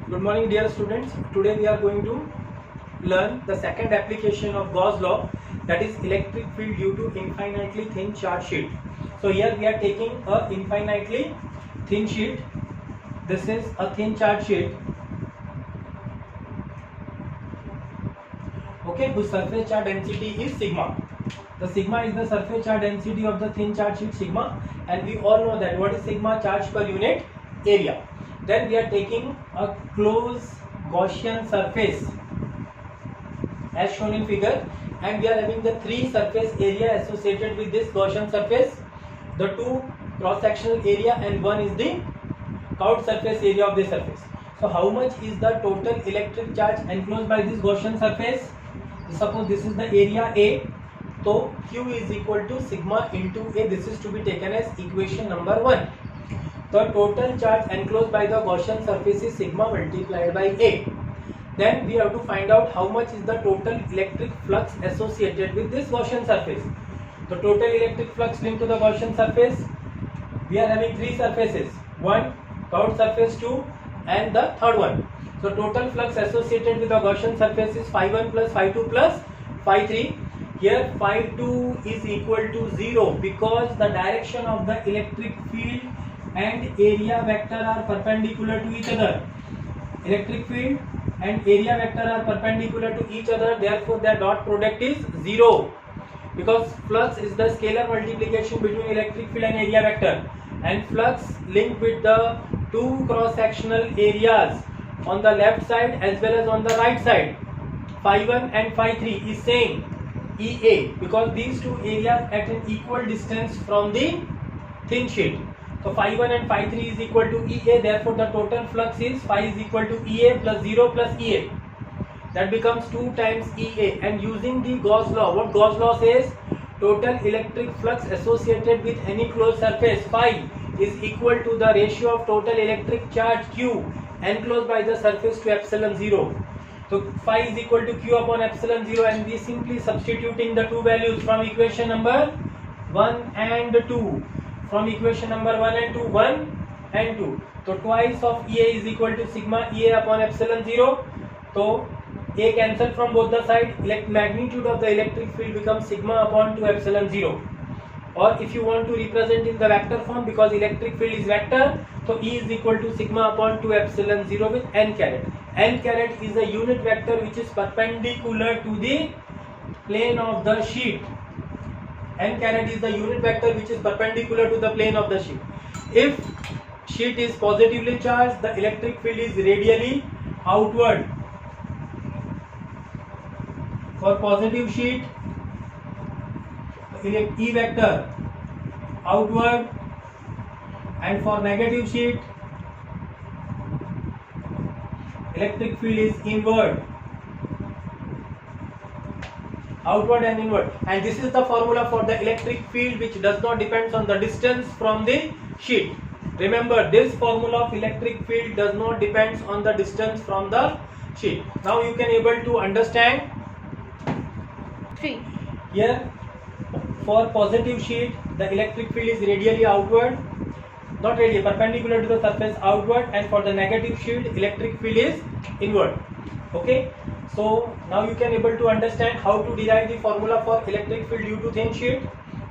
Good morning dear students. Today we are going to learn the second application of Gauss law, that is electric field due to infinitely thin charge sheet. So here we are taking a infinitely thin sheet. This is a thin charge sheet, okay, whose surface charge density is sigma. The sigma is the surface charge density of the thin charge sheet sigma, and we all know that what is sigma, charge per unit area. Then we are taking a closed Gaussian surface as shown in figure, and we are having the three surface area associated with this Gaussian surface, the two cross sectional area and one is the curved surface area of this surface. So how much is the total electric charge enclosed by this Gaussian surface? Suppose this is the area A, so Q is equal to sigma into A. This is to be taken as equation number 1. The total charge enclosed by the Gaussian surface is sigma multiplied by A. Then we have to find out how much is the total electric flux associated with this Gaussian surface. The total electric flux linked to the Gaussian surface, we are having three surfaces, one curved surface 2 and the third one. So total flux associated with the Gaussian surface is phi1 plus phi2 plus phi3. Here phi2 is equal to 0 because the direction of the electric field and area vector are perpendicular to each other. Electric field and area vector are perpendicular to each other, therefore their dot product is 0, because flux is the scalar multiplication between electric field and area vector, and flux linked with the two cross sectional areas on the left side as well as on the right side, phi1 and phi3 is same, EA, because these two areas at an equal distance from the thin sheet. So phi1 and phi3 is equal to EA, therefore the total flux is phi is equal to EA plus 0 plus EA. That becomes 2 times EA, and using the Gauss law, what Gauss law says, total electric flux associated with any closed surface phi is equal to the ratio of total electric charge Q enclosed by the surface to epsilon 0. So phi is equal to Q upon epsilon 0, and we simply substituting the two values from equation number 1 and 2. From equation number 1 and 2, 1 and 2. So twice of EA is equal to sigma EA upon epsilon 0. So A cancel from both the side, magnitude of the electric field becomes sigma upon 2 epsilon 0. Or if you want to represent in the vector form, because electric field is vector, so E is equal to sigma upon 2 epsilon 0 with n caret. N caret is a unit vector which is perpendicular to the plane of the sheet. N caret is the unit vector which is perpendicular to the plane of the sheet. If sheet is positively charged, the electric field is radially outward. For positive sheet, E vector outward, and for negative sheet, electric field is inward. Outward and inward, and this is the formula for the electric field which does not depend on the distance from the sheet. Remember, this formula of electric field does not depend on the distance from the sheet. Now you can able to understand. 3. Here for positive sheet, the electric field is radially outward, not radial, perpendicular to the surface outward, and for the negative sheet, electric field is inward. Okay, so now you can able to understand how to derive the formula for electric field due to thin sheet.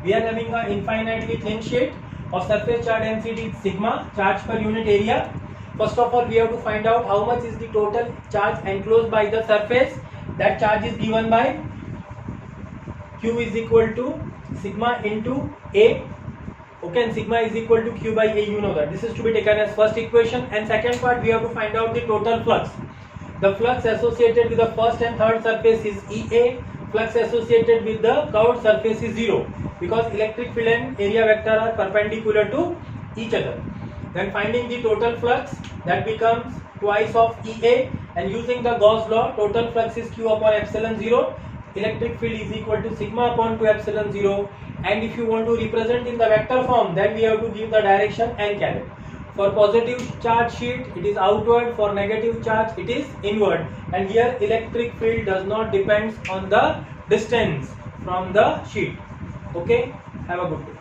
We are having an infinitely thin sheet of surface charge density sigma, charge per unit area. First of all, we have to find out how much is the total charge enclosed by the surface. That charge is given by Q is equal to sigma into A. Okay, and sigma is equal to Q by A, you know that. This is to be taken as first equation, and second part we have to find out the total flux. The flux associated with the first and third surface is EA. Flux associated with the curved surface is 0, because electric field and area vector are perpendicular to each other. Then finding the total flux, that becomes twice of EA, and using the Gauss law, total flux is Q upon epsilon 0. Electric field is equal to sigma upon 2 epsilon 0, and if you want to represent in the vector form, then we have to give the direction n caret. For positive charge sheet, it is outward. For negative charge, it is inward. And here electric field does not depend on the distance from the sheet. Okay, have a good day.